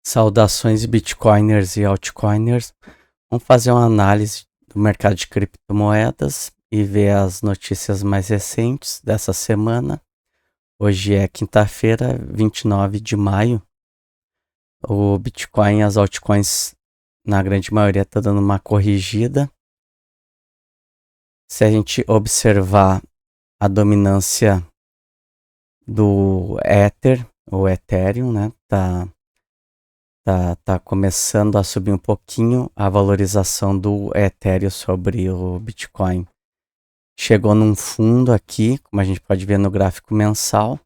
Saudações Bitcoiners e altcoiners. Vamos fazer uma análise do mercado de criptomoedas e ver as notícias mais recentes dessa semana. Hoje é quinta-feira, 29 de maio. O Bitcoin e as altcoins, na grande maioria, está dando uma corrigida. Se a gente observar a dominância do Ether, ou Ethereum, né, tá começando a subir um pouquinho a valorização do Ethereum sobre o Bitcoin. Chegou num fundo aqui, como a gente pode ver no gráfico mensal.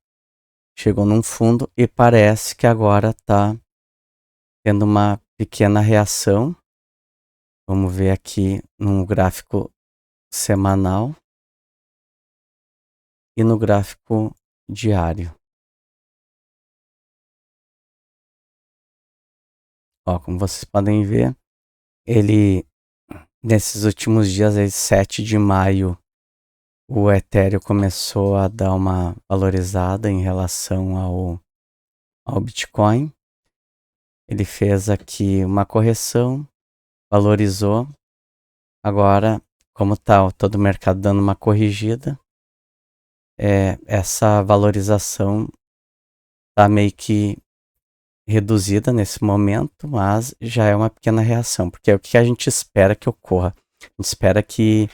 Chegou num fundo e parece que agora está tendo uma pequena reação. Vamos ver aqui no gráfico semanal e no gráfico diário. Ó, como vocês podem ver, ele nesses últimos dias, 7 de maio, o Ethereum começou a dar uma valorizada em relação ao Bitcoin. Ele fez aqui uma correção, valorizou. Agora, como está todo o mercado dando uma corrigida, essa valorização está meio que reduzida nesse momento, mas já é uma pequena reação, porque é o que a gente espera que ocorra. A gente espera que,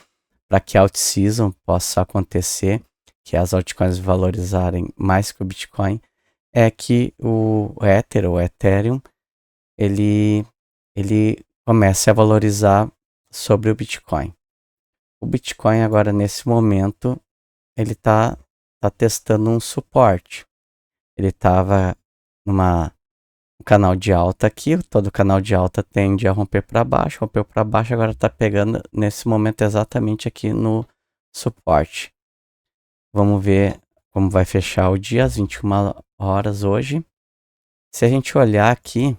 para que a out-season possa acontecer, que as altcoins valorizarem mais que o Bitcoin, é que o Ether, ou Ethereum, ele comece a valorizar sobre o Bitcoin. O Bitcoin agora, nesse momento, ele tá testando um suporte. Ele estava um canal de alta aqui, todo canal de alta tende a romper para baixo, rompeu para baixo, agora está pegando nesse momento exatamente aqui no suporte. Vamos ver como vai fechar o dia, às 21 horas hoje. Se a gente olhar aqui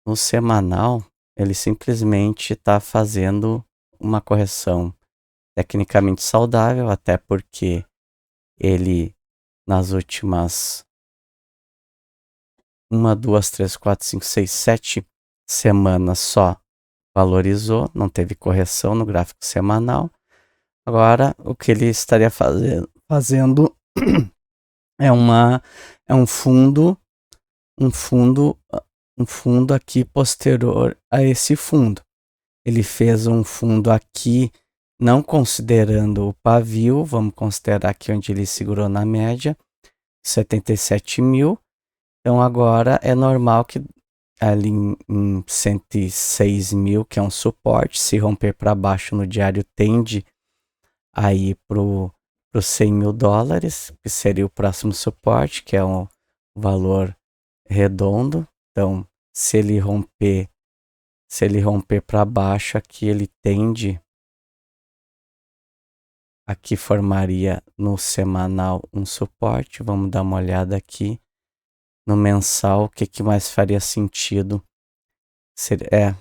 no semanal, ele simplesmente está fazendo uma correção tecnicamente saudável, até porque ele nas últimas 1, 2, 3, 4, 5, 6, 7 semanas só valorizou, não teve correção no gráfico semanal. Agora, o que ele estaria fazendo é um fundo aqui posterior a esse fundo. Ele fez um fundo aqui, não considerando o pavio, vamos considerar aqui onde ele segurou na média, 77 mil. Então agora é normal que ali em 106 mil, que é um suporte, se romper para baixo no diário, tende a ir para os 100 mil dólares, que seria o próximo suporte, que é um valor redondo. Então, se ele romper para baixo, aqui ele tende, aqui formaria no semanal um suporte. Vamos dar uma olhada aqui no mensal, o que mais faria sentido. Seria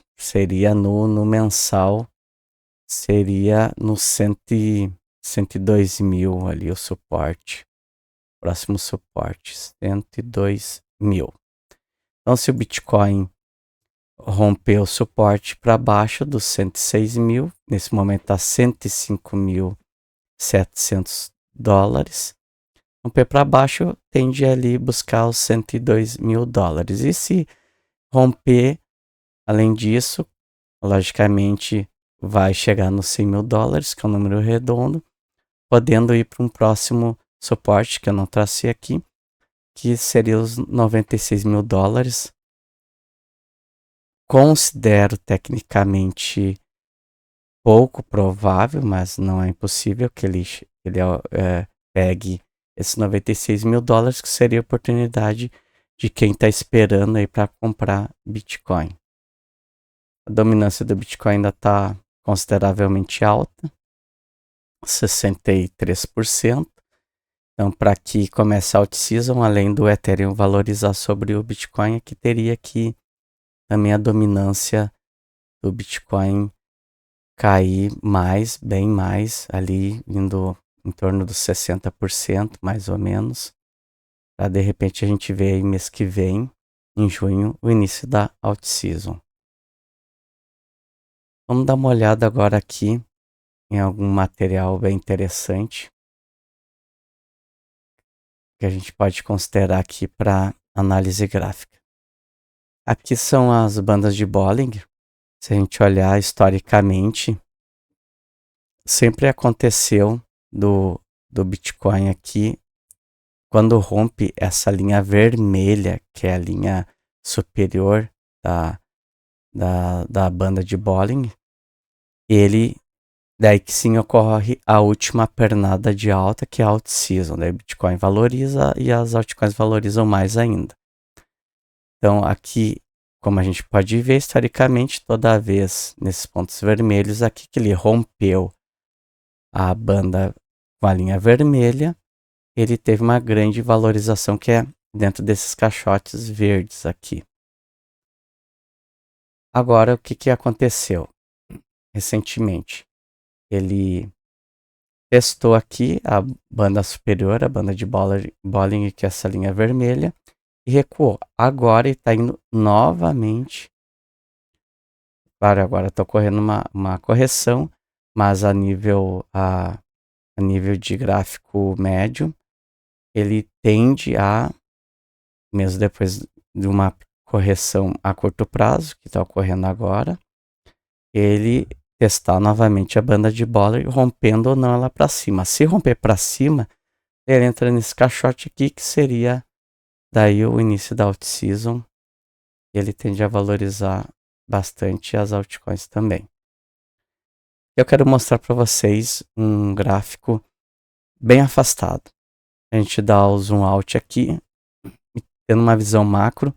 no mensal, seria no 102 mil ali o suporte. Próximo suporte, 102 mil. Então, se o Bitcoin romper o suporte para baixo dos 106 mil, nesse momento está 105.700 dólares. Romper para baixo, tende ali buscar os 102 mil dólares. E se romper, além disso, logicamente vai chegar nos 100 mil dólares, que é um número redondo, podendo ir para um próximo suporte, que eu não tracei aqui, que seria os 96 mil dólares. Considero tecnicamente pouco provável, mas não é impossível que ele pegue esses 96 mil dólares, que seria a oportunidade de quem está esperando aí para comprar Bitcoin. A dominância do Bitcoin ainda está consideravelmente alta, 63%. Então, para que comece a out-season, além do Ethereum valorizar sobre o Bitcoin, aqui teria que também a dominância do Bitcoin cair mais, bem mais, ali indo em torno dos 60%, mais ou menos, para de repente a gente ver aí mês que vem em junho, o início da alt-season. Vamos dar uma olhada agora aqui em algum material bem interessante que a gente pode considerar aqui para análise gráfica. Aqui são as bandas de Bollinger. Se a gente olhar historicamente, sempre aconteceu do Bitcoin aqui, quando rompe essa linha vermelha, que é a linha superior da banda de Bollinger, daí que sim ocorre a última pernada de alta, que é a alt-season. Daí o Bitcoin valoriza e as altcoins valorizam mais ainda. Então aqui, como a gente pode ver historicamente, toda vez nesses pontos vermelhos aqui que ele rompeu a banda com a linha vermelha, ele teve uma grande valorização, que é dentro desses caixotes verdes aqui. Agora, o que aconteceu recentemente? Ele testou aqui a banda superior, a banda de Bollinger, que é essa linha vermelha, e recuou. Agora ele está indo novamente. Claro, agora está ocorrendo uma correção, mas a nível de gráfico médio, ele tende a, mesmo depois de uma correção a curto prazo, que está ocorrendo agora, ele testar novamente a banda de Bollinger, rompendo ou não ela para cima. Se romper para cima, ele entra nesse caixote aqui, que seria daí o início da alt-season. Ele tende a valorizar bastante as altcoins também. Eu quero mostrar para vocês um gráfico bem afastado. A gente dá o zoom out aqui, e tendo uma visão macro,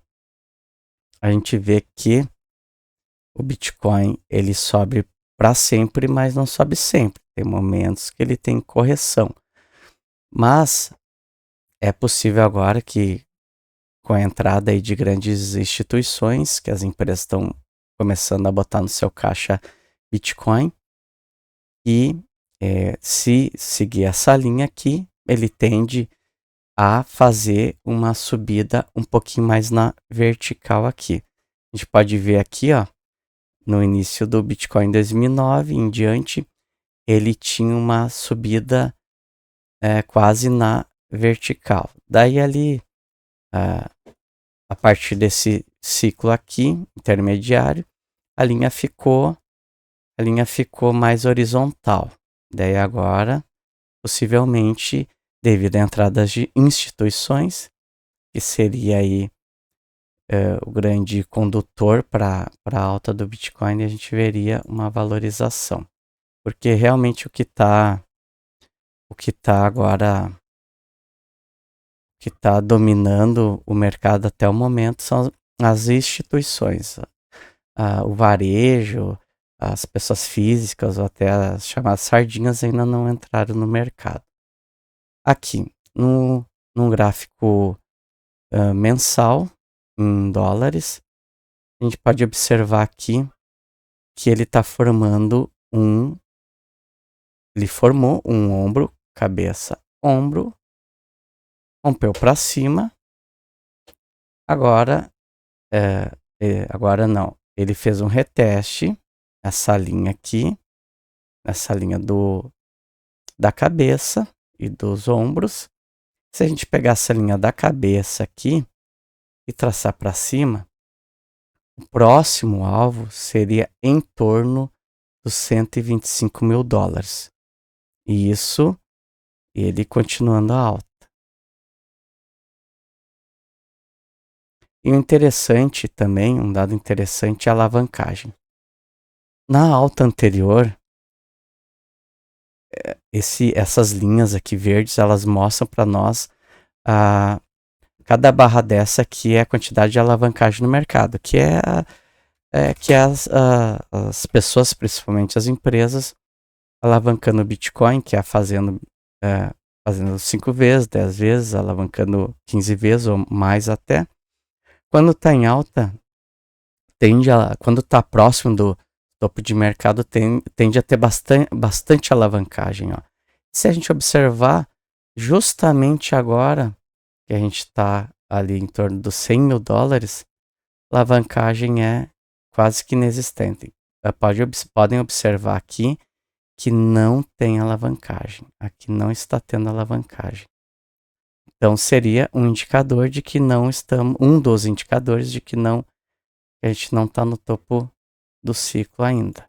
a gente vê que o Bitcoin ele sobe para sempre, mas não sobe sempre. Tem momentos que ele tem correção. Mas é possível agora que, com a entrada aí de grandes instituições, que as empresas estão começando a botar no seu caixa Bitcoin, e se seguir essa linha aqui, ele tende a fazer uma subida um pouquinho mais na vertical aqui. A gente pode ver aqui, ó, no início do Bitcoin em 2009 em diante, ele tinha uma subida quase na vertical. Daí ali, a partir desse ciclo aqui, intermediário, a linha ficou mais horizontal. Daí agora, possivelmente, devido à entrada de instituições, que seria aí o grande condutor para a alta do Bitcoin, a gente veria uma valorização. Porque realmente o que está agora, o que está dominando o mercado até o momento são as instituições, o varejo, as pessoas físicas ou até as chamadas sardinhas ainda não entraram no mercado. Aqui, num gráfico mensal, em dólares, a gente pode observar aqui que ele está formando ele formou um ombro, cabeça, ombro, rompeu para cima. Agora não, ele fez um reteste, essa linha aqui, essa linha da cabeça e dos ombros. Se a gente pegar essa linha da cabeça aqui e traçar para cima, o próximo alvo seria em torno dos 125 mil dólares. E isso, ele continuando a alta. E o interessante também, um dado interessante, é a alavancagem. Na alta anterior, essas linhas aqui verdes, elas mostram para nós cada barra dessa aqui é a quantidade de alavancagem no mercado, que as pessoas, principalmente as empresas, alavancando o Bitcoin, que é fazendo 5 vezes, 10 vezes, alavancando 15 vezes ou mais até. Quando está em alta, quando está próximo do topo de mercado, tende a ter bastante alavancagem. Ó. Se a gente observar, justamente agora que a gente está ali em torno dos 100 mil dólares, a alavancagem é quase que inexistente. Podem observar aqui que não tem alavancagem. Aqui não está tendo alavancagem. Então seria um indicador de que não estamos, um dos indicadores de que não, a gente não está no topo do ciclo ainda.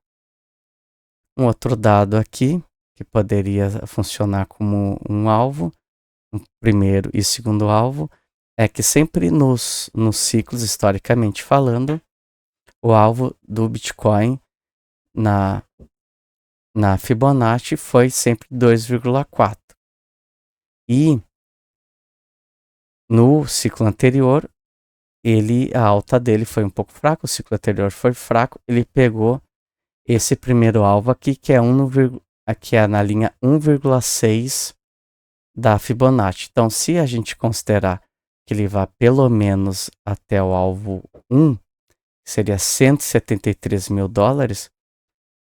Um outro dado aqui que poderia funcionar como um alvo, um primeiro e segundo alvo, é que sempre nos ciclos, historicamente falando, o alvo do Bitcoin na Fibonacci foi sempre 2,4. E no ciclo anterior, a alta dele foi um pouco fraca, o ciclo anterior foi fraco, ele pegou esse primeiro alvo aqui, que é na linha 1,6 da Fibonacci. Então, se a gente considerar que ele vá pelo menos até o alvo 1, que seria 173 mil dólares,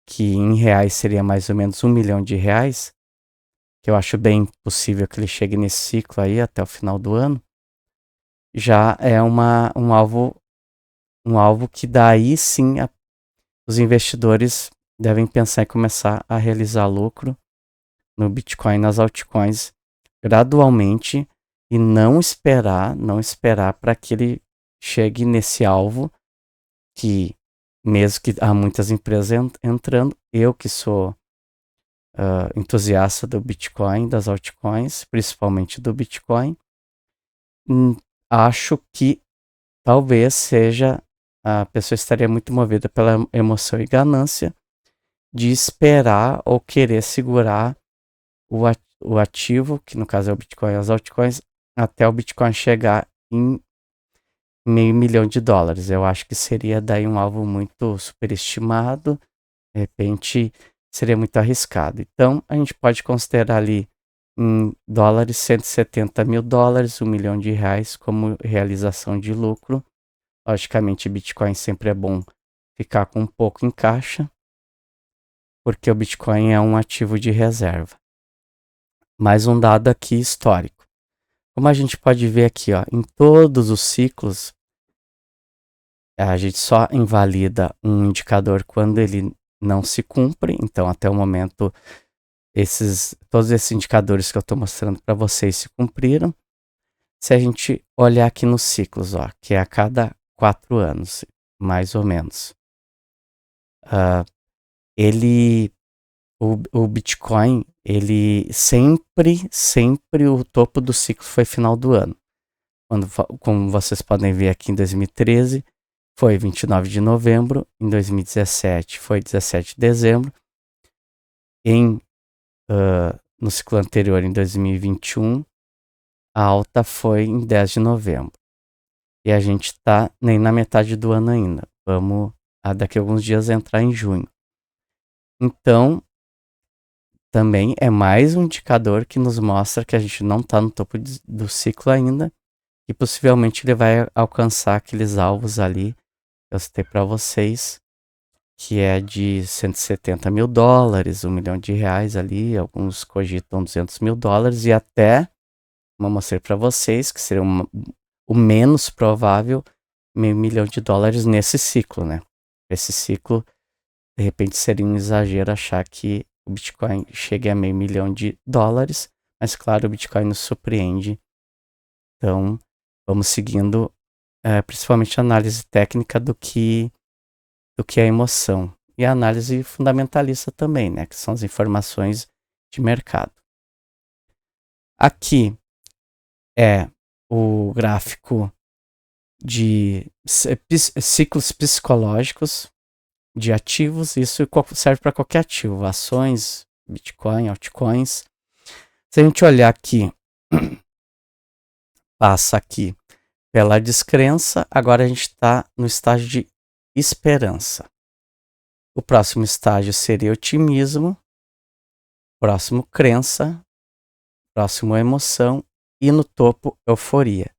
que em reais seria mais ou menos R$1 milhão, que eu acho bem possível que ele chegue nesse ciclo aí até o final do ano, já é um alvo que daí sim os investidores devem pensar em começar a realizar lucro no Bitcoin e nas altcoins gradualmente e não esperar para que ele chegue nesse alvo, que mesmo que há muitas empresas entrando, eu que sou entusiasta do Bitcoin, das altcoins, principalmente do Bitcoin, acho que talvez a pessoa estaria muito movida pela emoção e ganância de esperar ou querer segurar o ativo, que no caso é o Bitcoin e as altcoins, até o Bitcoin chegar em $500 milhões. Eu acho que seria daí um alvo muito superestimado, de repente seria muito arriscado. Então a gente pode considerar ali em dólares 170 mil dólares, R$1 milhão como realização de lucro. Logicamente, Bitcoin sempre é bom ficar com um pouco em caixa, porque o Bitcoin é um ativo de reserva. Mais um dado aqui histórico. Como a gente pode ver aqui, ó, em todos os ciclos, a gente só invalida um indicador quando ele não se cumpre. Então, até o momento, todos esses indicadores que eu estou mostrando para vocês se cumpriram. Se a gente olhar aqui nos ciclos, ó, que é a cada 4 anos, mais ou menos, o Bitcoin, ele sempre o topo do ciclo foi final do ano. Como vocês podem ver aqui em 2013, foi 29 de novembro, em 2017 foi 17 de dezembro, no ciclo anterior, em 2021, a alta foi em 10 de novembro. E a gente está nem na metade do ano ainda. Vamos, daqui a alguns dias, entrar em junho. Então, também é mais um indicador que nos mostra que a gente não está no topo do ciclo ainda e possivelmente ele vai alcançar aqueles alvos ali que eu citei para vocês, que é de 170 mil dólares, R$1 milhão ali, alguns cogitam 200 mil dólares e até, como eu mostrei para vocês, que seria o menos provável, $500 milhões nesse ciclo, né? Esse ciclo, de repente, seria um exagero achar que o Bitcoin chegue a $500 milhões, mas claro, o Bitcoin nos surpreende. Então, vamos seguindo principalmente a análise técnica do que a emoção. E a análise fundamentalista também, né? Que são as informações de mercado. Aqui é o gráfico de ciclos psicológicos de ativos. Isso serve para qualquer ativo, ações, Bitcoin, altcoins. Se a gente olhar aqui, passa aqui pela descrença, agora a gente está no estágio de esperança. O próximo estágio seria otimismo, próximo crença, próximo emoção e no topo euforia.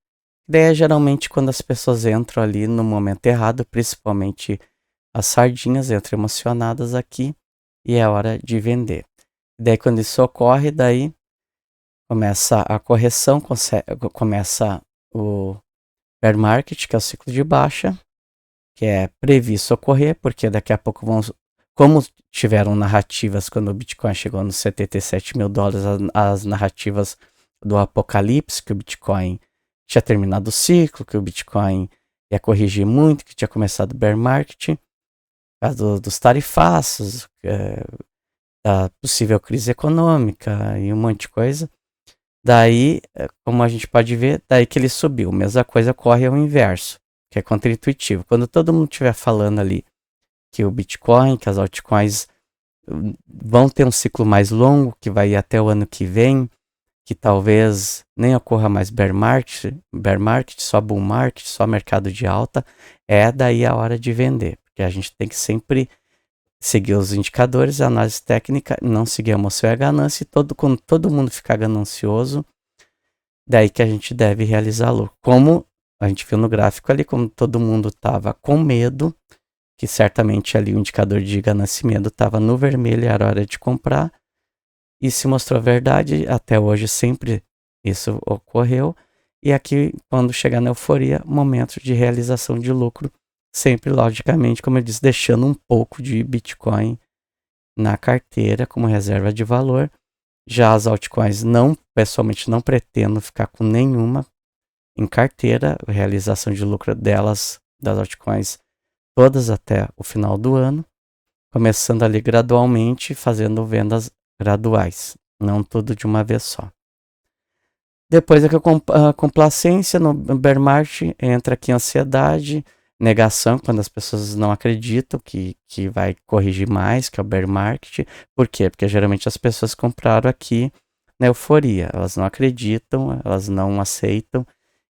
Daí é geralmente quando as pessoas entram ali no momento errado, principalmente as sardinhas entram emocionadas aqui e é hora de vender. Daí quando isso ocorre, daí começa a correção, começa o bear market, que é o ciclo de baixa, que é previsto ocorrer, porque daqui a pouco como tiveram narrativas quando o Bitcoin chegou nos 77 mil dólares, as narrativas do apocalipse, que o Bitcoin tinha terminado o ciclo, que o Bitcoin ia corrigir muito, que tinha começado o bear market, por causa dos tarifaços, da possível crise econômica e um monte de coisa. Daí, como a gente pode ver, daí que ele subiu. Mesma coisa ocorre ao inverso, que é contra-intuitivo. Quando todo mundo estiver falando ali que o Bitcoin, que as altcoins vão ter um ciclo mais longo, que vai ir até o ano que vem, que talvez nem ocorra mais bear market, só bull market, só mercado de alta, é daí a hora de vender. Porque a gente tem que sempre seguir os indicadores, a análise técnica, não seguir a emoção e a ganância, e quando todo mundo ficar ganancioso, daí que a gente deve realizar lucro. Como a gente viu no gráfico ali, como todo mundo estava com medo, que certamente ali o indicador de ganância e medo estava no vermelho, era hora de comprar, e se mostrou verdade, até hoje sempre isso ocorreu, e aqui quando chegar na euforia, momento de realização de lucro, sempre logicamente, como eu disse, deixando um pouco de Bitcoin na carteira como reserva de valor. Já as altcoins pessoalmente não pretendo ficar com nenhuma em carteira, realização de lucro delas, das altcoins, todas até o final do ano, começando ali gradualmente, fazendo vendas graduais, não tudo de uma vez só. Depois é que a complacência no bear market, entra aqui a ansiedade, negação, quando as pessoas não acreditam que vai corrigir mais, que é o bear market. Por quê? Porque geralmente as pessoas compraram aqui na euforia, elas não acreditam, elas não aceitam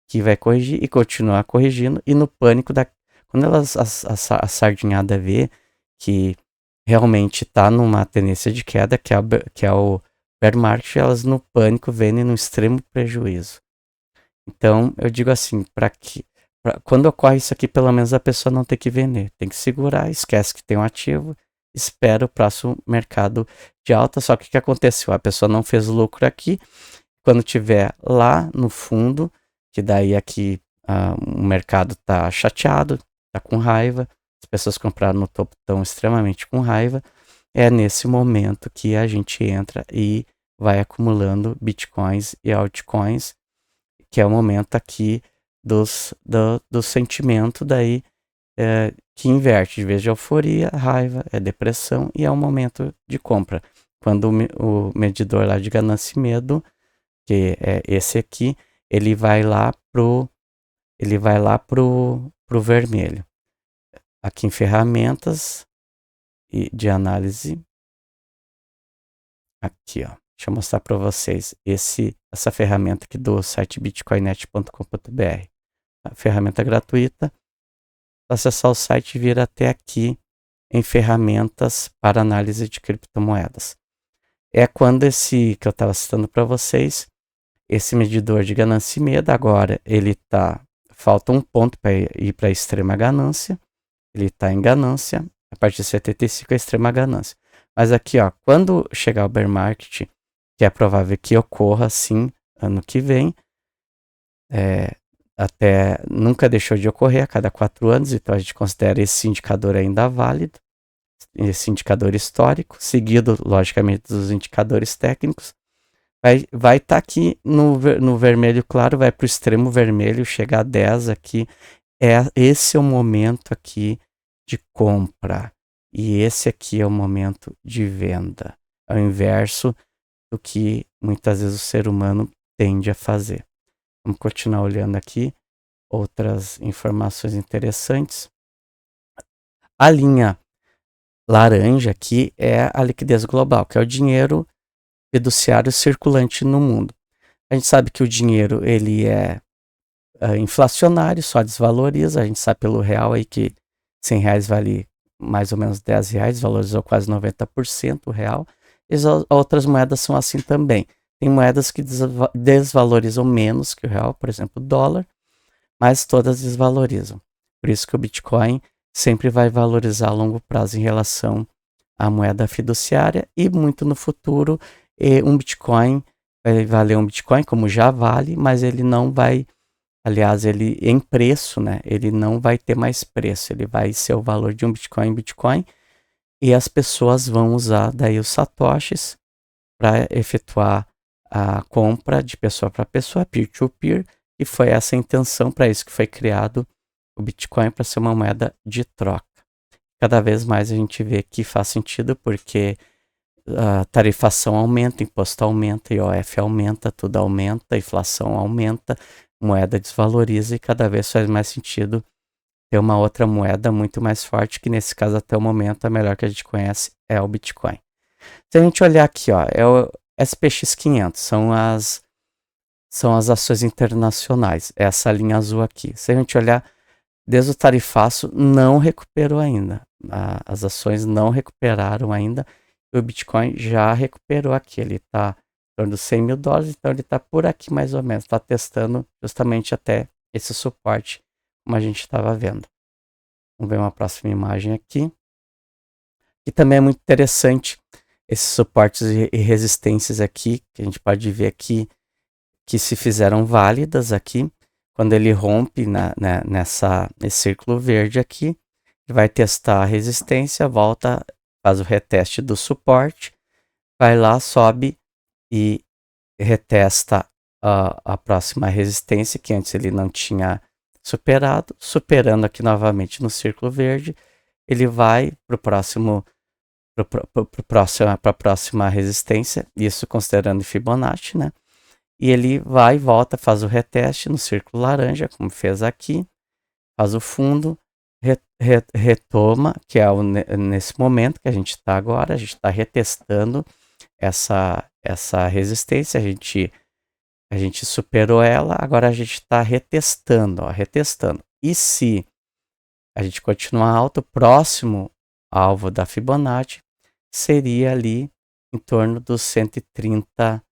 que vai corrigir e continuar corrigindo, e no pânico, quando a sardinhada vê que realmente está numa tendência de queda, que é o bear market, elas no pânico vendem no extremo prejuízo. Então, eu digo assim, quando ocorre isso aqui, pelo menos a pessoa não tem que vender, tem que segurar, esquece que tem um ativo, espera o próximo mercado de alta. Só que o que aconteceu? A pessoa não fez lucro aqui, quando tiver lá no fundo, que daí aqui o mercado está chateado, está com raiva, as pessoas compraram no topo, estão extremamente com raiva, é nesse momento que a gente entra e vai acumulando bitcoins e altcoins, que é o momento aqui do sentimento daí que inverte, de vez de euforia, raiva, é depressão, e é um momento de compra. Quando o medidor lá de ganância e medo, que é esse aqui, ele vai lá pro vermelho. Aqui em ferramentas de análise, aqui, ó. Deixa eu mostrar para vocês essa ferramenta aqui do site bitcoinet.com.br. A ferramenta gratuita. Acessar o site e vir até aqui em ferramentas para análise de criptomoedas. É quando esse que eu estava citando para vocês, esse medidor de ganância e medo, agora ele falta um ponto para ir para a extrema ganância, ele está em ganância, a partir de 75 é extrema ganância. Mas aqui, ó, quando chegar o bear market, que é provável que ocorra sim ano que vem, até nunca deixou de ocorrer a cada 4 anos, então a gente considera esse indicador ainda válido, esse indicador histórico, seguido logicamente dos indicadores técnicos. Vai estar aqui no vermelho claro, vai para o extremo vermelho, chegar a 10 aqui. Esse é o momento aqui de compra. E esse aqui é o momento de venda. É o inverso do que muitas vezes o ser humano tende a fazer. Vamos continuar olhando aqui outras informações interessantes. A linha laranja aqui é a liquidez global, que é o dinheiro fiduciário circulante no mundo. A gente sabe que o dinheiro ele é inflacionário, só desvaloriza. A gente sabe pelo real aí que R$100 vale mais ou menos R$10, valorizou quase 90% o real. E as outras moedas são assim também. Tem moedas que desvalorizam menos que o real, por exemplo, o dólar, mas todas desvalorizam. Por isso que o Bitcoin sempre vai valorizar a longo prazo em relação à moeda fiduciária, e muito no futuro um Bitcoin vai valer um Bitcoin, como já vale, mas ele não vai Aliás, ele em preço, né? Ele não vai ter mais preço, ele vai ser o valor de um Bitcoin em Bitcoin, e as pessoas vão usar daí os satoshis para efetuar a compra de pessoa para pessoa, peer-to-peer, e foi essa a intenção, para isso que foi criado o Bitcoin, para ser uma moeda de troca. Cada vez mais a gente vê que faz sentido, porque a tarifação aumenta, imposto aumenta, IOF aumenta, tudo aumenta, a inflação aumenta, moeda desvaloriza, e cada vez faz mais sentido ter uma outra moeda muito mais forte, que nesse caso até o momento a melhor que a gente conhece é o Bitcoin. Se a gente olhar aqui, ó, é o SPX500, são as ações internacionais, essa linha azul aqui. Se a gente olhar, desde o tarifaço não recuperou ainda, as ações não recuperaram ainda, e o Bitcoin já recuperou aqui, ele está em torno dos 100 mil dólares, então ele está por aqui mais ou menos, está testando justamente até esse suporte, como a gente estava vendo. Vamos ver uma próxima imagem aqui. E também é muito interessante esses suportes e resistências aqui, que a gente pode ver aqui, que se fizeram válidas aqui. Quando ele rompe nesse círculo verde aqui, ele vai testar a resistência, volta, faz o reteste do suporte, vai lá, sobe e retesta a próxima resistência, que antes ele não tinha superado. Superando aqui novamente no círculo verde, ele vai para a próxima resistência, isso considerando Fibonacci, né? E ele vai e volta, faz o reteste no círculo laranja, como fez aqui, faz o fundo, retoma, que é nesse momento que a gente está agora, a gente está retestando essa resistência, a gente superou ela, agora a gente está retestando, ó, retestando. E se a gente continuar alto, o próximo alvo da Fibonacci seria ali em torno dos 130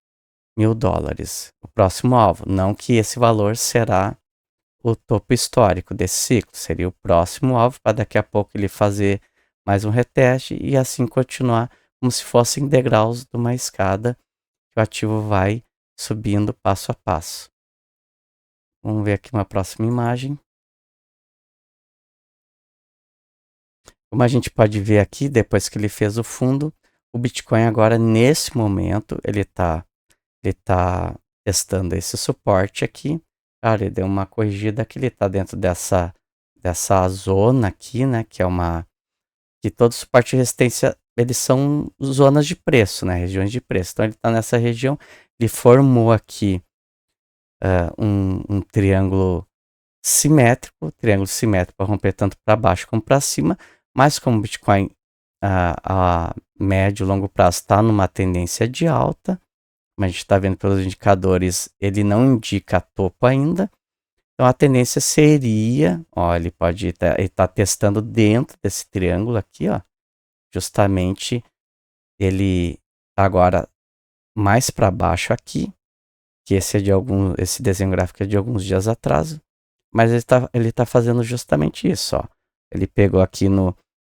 mil dólares. O próximo alvo, não que esse valor será o topo histórico desse ciclo, seria o próximo alvo, para daqui a pouco ele fazer mais um reteste e assim continuar como se fossem degraus de uma escada, que o ativo vai subindo passo a passo. Vamos ver aqui uma próxima imagem. Como a gente pode ver aqui, depois que ele fez o fundo, o Bitcoin agora, nesse momento, ele tá testando esse suporte aqui. Cara, ele deu uma corrigida aqui, ele está dentro dessa zona aqui, né, que todo suporte e resistência, eles são zonas de preço, né, regiões de preço. Então ele está nessa região, ele formou aqui um triângulo simétrico para romper tanto para baixo como para cima, mas como o Bitcoin a médio e longo prazo está numa tendência de alta, como a gente está vendo pelos indicadores, ele não indica topo ainda. Então a tendência seria, ó, ele tá testando dentro desse triângulo aqui, ó, justamente ele agora mais para baixo aqui, que esse desenho gráfico é de alguns dias atrás, mas ele tá fazendo justamente isso, ó. Ele pegou aqui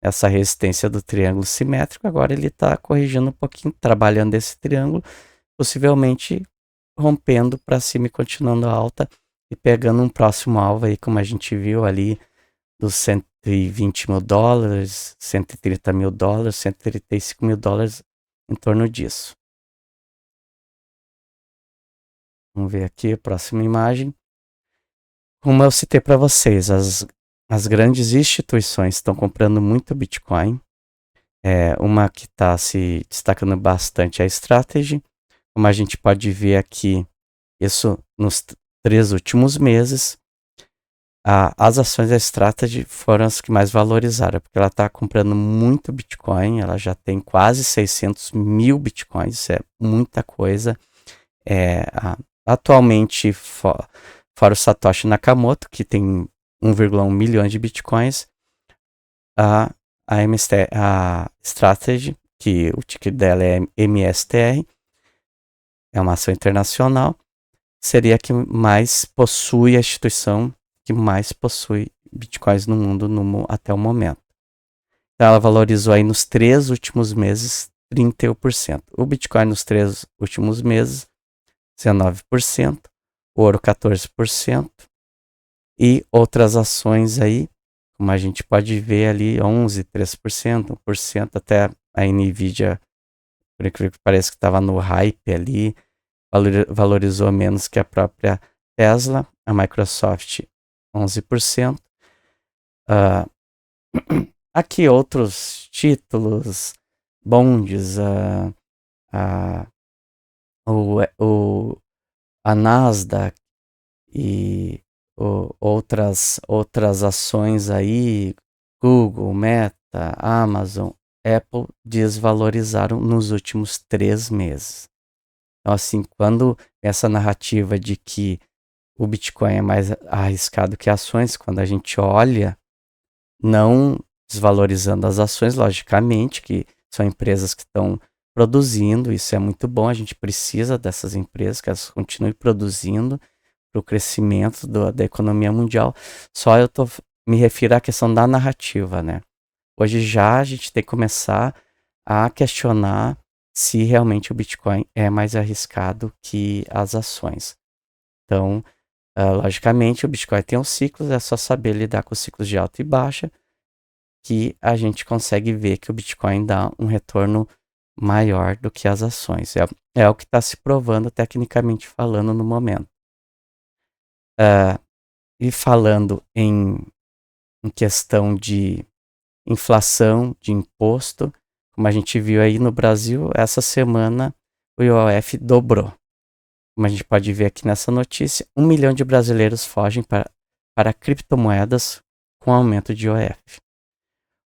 essa resistência do triângulo simétrico, agora ele está corrigindo um pouquinho, trabalhando esse triângulo, possivelmente rompendo para cima e continuando alta e pegando um próximo alvo aí, como a gente viu ali, dos 120 mil dólares, 130 mil dólares, 135 mil dólares, em torno disso. Vamos ver aqui a próxima imagem. Como eu citei para vocês, as grandes instituições estão comprando muito Bitcoin. Uma que está se destacando bastante é a Strategy. Como a gente pode ver aqui, isso nos 3 últimos meses, as ações da Strategy foram as que mais valorizaram, porque ela está comprando muito Bitcoin, ela já tem quase 600 mil Bitcoins, isso é muita coisa. Atualmente, fora o Satoshi Nakamoto, que tem 1,1 milhão de Bitcoins, a Strategy, que o ticker dela é MSTR, é uma ação internacional, seria a que mais possui, a instituição que mais possui Bitcoins no mundo até o momento. Então ela valorizou aí nos 3 últimos meses 31%. O Bitcoin nos 3 últimos meses 19%, o ouro 14%, E outras ações aí, como a gente pode ver ali, 11, 3%, 1%, até a Nvidia, por incrível que pareça, que estava no hype ali, valorizou menos que a própria Tesla, a Microsoft 11%. Aqui outros títulos, bondes, a Nasdaq e outras ações aí, Google, Meta, Amazon, Apple, desvalorizaram nos últimos 3 meses. Então, assim, quando essa narrativa de que o Bitcoin é mais arriscado que ações, quando a gente olha, não desvalorizando as ações, logicamente, que são empresas que estão produzindo, isso é muito bom, a gente precisa dessas empresas, que elas continuem produzindo para o crescimento da economia mundial. Só eu me refiro à questão da narrativa, né? Hoje já a gente tem que começar a questionar se realmente o Bitcoin é mais arriscado que as ações. Então, logicamente, o Bitcoin tem um ciclo, é só saber lidar com os ciclos de alta e baixa, que a gente consegue ver que o Bitcoin dá um retorno maior do que as ações. É o que está se provando tecnicamente falando no momento. E falando em questão de inflação, de imposto, como a gente viu aí no Brasil, essa semana o IOF dobrou. Como a gente pode ver aqui nessa notícia, 1 milhão de brasileiros fogem para criptomoedas com aumento de IOF.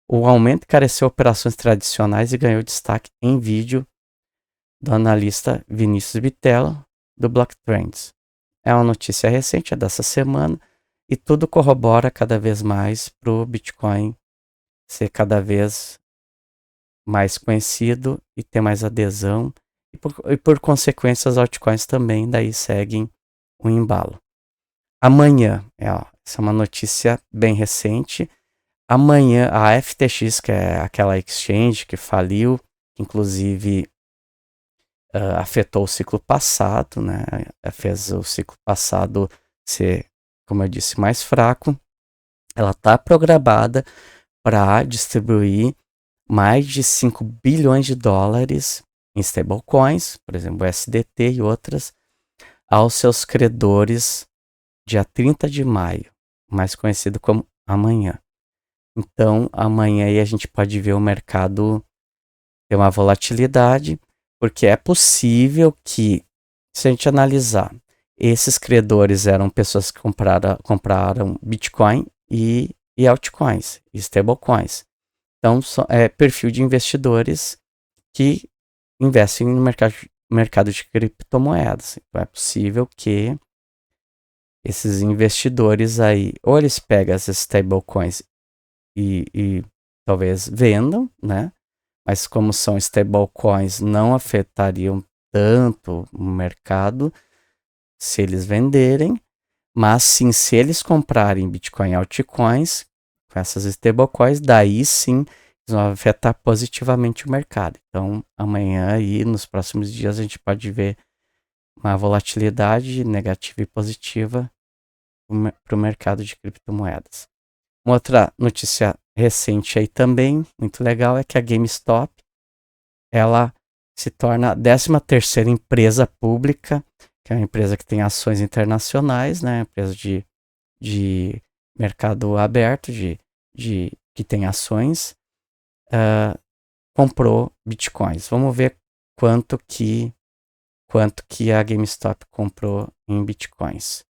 O aumento encareceu operações tradicionais e ganhou destaque em vídeo do analista Vinícius Bitelo, do Block Trends. É uma notícia recente, é dessa semana, e tudo corrobora cada vez mais para o Bitcoin ser cada vez mais conhecido e ter mais adesão, e por consequência as altcoins também daí seguem o embalo. Amanhã, essa é uma notícia bem recente, amanhã a FTX, que é aquela exchange que faliu, inclusive afetou o ciclo passado, né? Fez o ciclo passado ser, como eu disse, mais fraco. Ela está programada para distribuir mais de 5 bilhões de dólares em stablecoins, por exemplo, o SDT e outras, aos seus credores dia 30 de maio, mais conhecido como amanhã. Então, amanhã aí a gente pode ver o mercado ter uma volatilidade, porque é possível que, se a gente analisar, esses credores eram pessoas que compraram Bitcoin e altcoins, e stablecoins. Então, é perfil de investidores que investem no mercado de criptomoedas. Então, é possível que esses investidores aí, ou eles pegam essas stablecoins e talvez vendam, né? Mas como são stablecoins, não afetariam tanto o mercado se eles venderem, mas sim se eles comprarem Bitcoin e altcoins com essas stablecoins, daí sim eles vão afetar positivamente o mercado. Então amanhã e nos próximos dias a gente pode ver uma volatilidade negativa e positiva para o mercado de criptomoedas. Uma outra notícia recente aí também, muito legal, é que a GameStop, ela se torna a 13ª empresa pública, que é uma empresa que tem ações internacionais, né? Empresa de mercado aberto, que tem ações, comprou bitcoins. Vamos ver quanto que a GameStop comprou em bitcoins.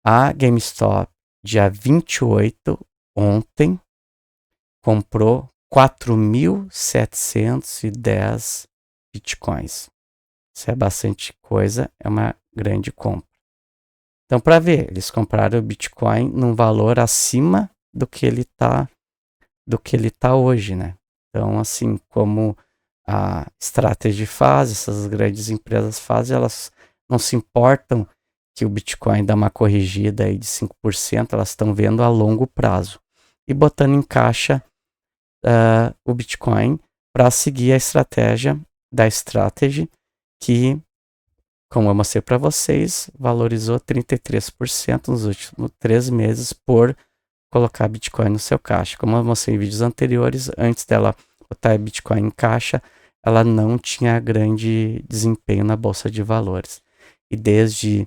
A GameStop, dia 28, ontem, comprou 4.710 bitcoins. Isso é bastante coisa, é uma grande compra. Então, para ver, eles compraram o Bitcoin num valor acima do que ele tá hoje, né? Então, assim como a Strategy faz, essas grandes empresas fazem, elas não se importam que o Bitcoin dá uma corrigida aí de 5%, elas estão vendo a longo prazo e botando em caixa o Bitcoin para seguir a estratégia da Strategy, que como eu mostrei para vocês, valorizou 33% nos últimos 3 meses por colocar Bitcoin no seu caixa. Como eu mostrei em vídeos anteriores, antes dela botar Bitcoin em caixa, ela não tinha grande desempenho na bolsa de valores. E desde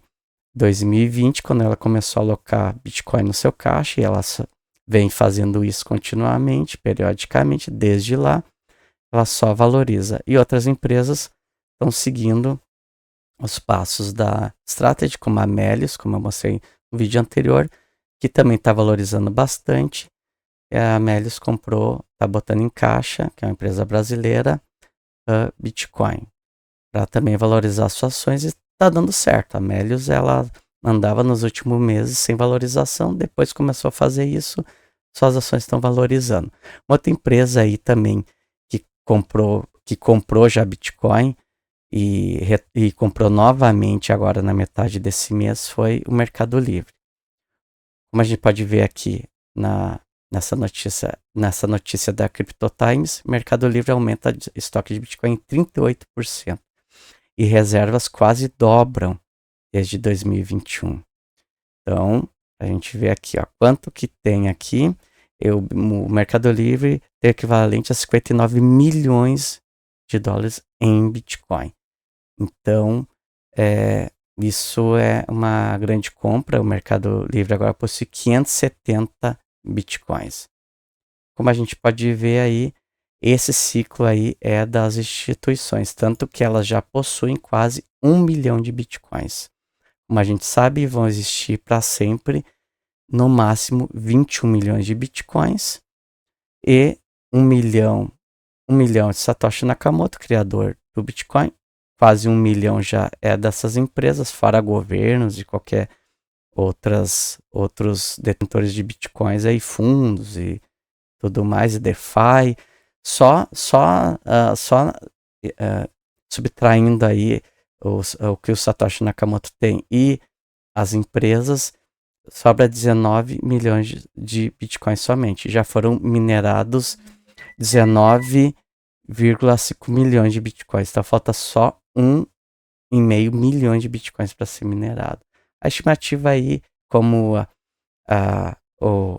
2020, quando ela começou a alocar Bitcoin no seu caixa, e ela vem fazendo isso continuamente, periodicamente, desde lá, ela só valoriza. E outras empresas estão seguindo os passos da Strategy, como a Melius, como eu mostrei no vídeo anterior, que também está valorizando bastante. E a Melius comprou, está botando em caixa, que é uma empresa brasileira, Bitcoin, para também valorizar suas ações, e está dando certo. A Melius, ela andava nos últimos meses sem valorização, depois começou a fazer isso, suas ações estão valorizando. Uma outra empresa aí também que comprou já Bitcoin e comprou novamente agora na metade desse mês foi o Mercado Livre. Como a gente pode ver aqui nessa notícia da Crypto Times, Mercado Livre aumenta estoque de Bitcoin em 38% e reservas quase dobram desde 2021. Então, a gente vê aqui, ó, quanto que tem aqui. O Mercado Livre tem equivalente a 59 milhões de dólares em Bitcoin. Então, isso é uma grande compra. O Mercado Livre agora possui 570 Bitcoins. Como a gente pode ver aí, esse ciclo aí é das instituições, tanto que elas já possuem quase 1 milhão de Bitcoins. Como a gente sabe, vão existir para sempre, no máximo 21 milhões de Bitcoins e 1 milhão de Satoshi Nakamoto, criador do Bitcoin. Quase 1 milhão já é dessas empresas, fora governos e qualquer outros detentores de Bitcoins aí, fundos e tudo mais, e DeFi. Só subtraindo aí o que o Satoshi Nakamoto tem e as empresas, sobra 19 milhões de Bitcoins somente. Já foram minerados 19,5 milhões de Bitcoins. Então falta só 1,5 milhão de Bitcoins para ser minerado. A estimativa aí, como a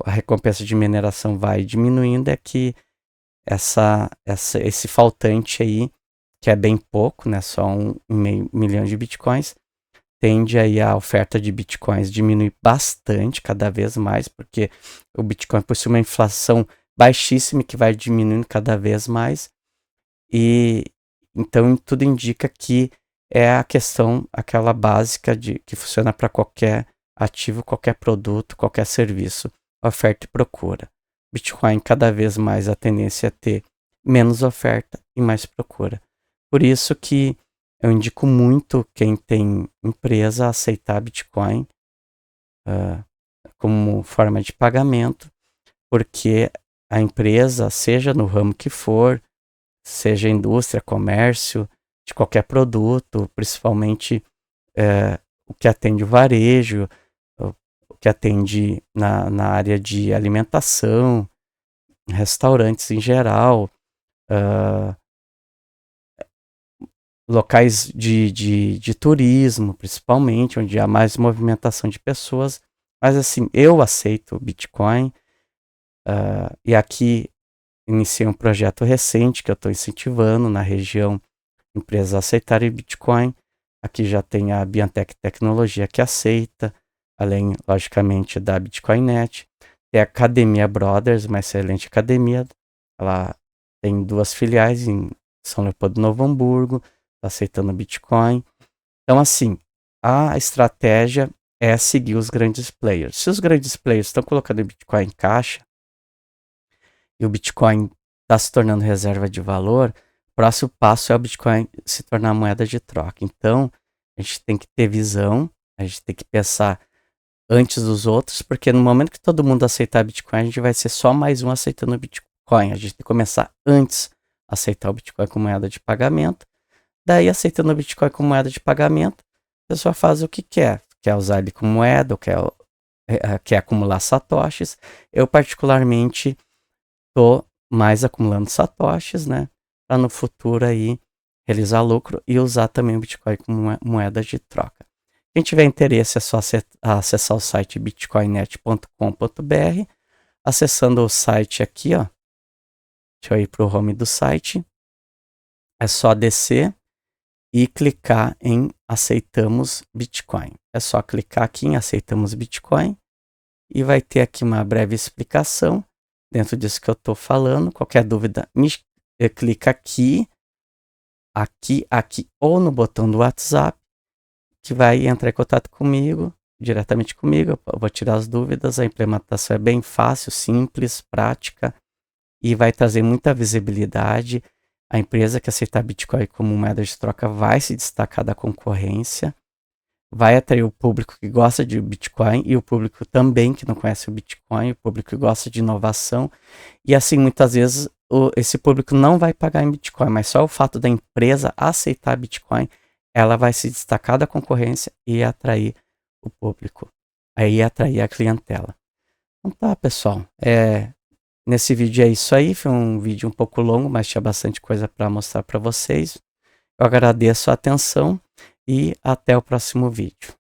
recompensa de mineração vai diminuindo, é que esse faltante aí, que é bem pouco, né, só 1,5 milhão de Bitcoins, tende aí a oferta de Bitcoins diminuir bastante, cada vez mais, porque o Bitcoin possui uma inflação baixíssima que vai diminuindo cada vez mais. E então tudo indica que é a questão, aquela básica que funciona para qualquer ativo, qualquer produto, qualquer serviço, oferta e procura. Bitcoin cada vez mais a tendência é ter menos oferta e mais procura. Por isso que eu indico muito quem tem empresa a aceitar Bitcoin como forma de pagamento, porque a empresa, seja no ramo que for, seja indústria, comércio, de qualquer produto, principalmente o que atende o varejo, o que atende na área de alimentação, restaurantes em geral, locais de turismo, principalmente, onde há mais movimentação de pessoas. Mas assim, eu aceito o Bitcoin, e aqui iniciei um projeto recente que eu estou incentivando na região, empresas a aceitarem Bitcoin. Aqui já tem a Biantech Tecnologia que aceita, além, logicamente, da BitcoinNet. Tem a Academia Brothers, uma excelente academia. Ela tem 2 filiais em São Leopoldo, Novo Hamburgo, está aceitando Bitcoin. Então, assim, a estratégia é seguir os grandes players. Se os grandes players estão colocando o Bitcoin em caixa e o Bitcoin está se tornando reserva de valor, o próximo passo é o Bitcoin se tornar moeda de troca. Então, a gente tem que ter visão, a gente tem que pensar antes dos outros, porque no momento que todo mundo aceitar Bitcoin, a gente vai ser só mais um aceitando o Bitcoin. A gente tem que começar antes a aceitar o Bitcoin como moeda de pagamento. Daí, aceitando o Bitcoin como moeda de pagamento, a pessoa faz o que quer. Quer usar ele como moeda, ou quer acumular satoshis. Eu, particularmente, estou mais acumulando satoshis, né? Para no futuro aí realizar lucro e usar também o Bitcoin como moeda de troca. Quem tiver interesse é só acessar o site bitcoinnet.com.br. Acessando o site aqui, ó, deixa eu ir para o home do site, é só descer e clicar em aceitamos Bitcoin. É só clicar aqui em aceitamos Bitcoin e vai ter aqui uma breve explicação dentro disso que eu estou falando. Qualquer dúvida, clica aqui ou no botão do WhatsApp, que vai entrar em contato comigo, diretamente comigo. Eu vou tirar as dúvidas. A implementação é bem fácil, simples, prática e vai trazer muita visibilidade. A empresa que aceitar Bitcoin como moeda de troca vai se destacar da concorrência, vai atrair o público que gosta de Bitcoin e o público também que não conhece o Bitcoin, o público que gosta de inovação. E assim, muitas vezes, esse público não vai pagar em Bitcoin, mas só o fato da empresa aceitar Bitcoin, ela vai se destacar da concorrência e atrair o público, aí atrair a clientela. Então tá, pessoal, nesse vídeo é isso aí. Foi um vídeo um pouco longo, mas tinha bastante coisa para mostrar para vocês. Eu agradeço a atenção e até o próximo vídeo.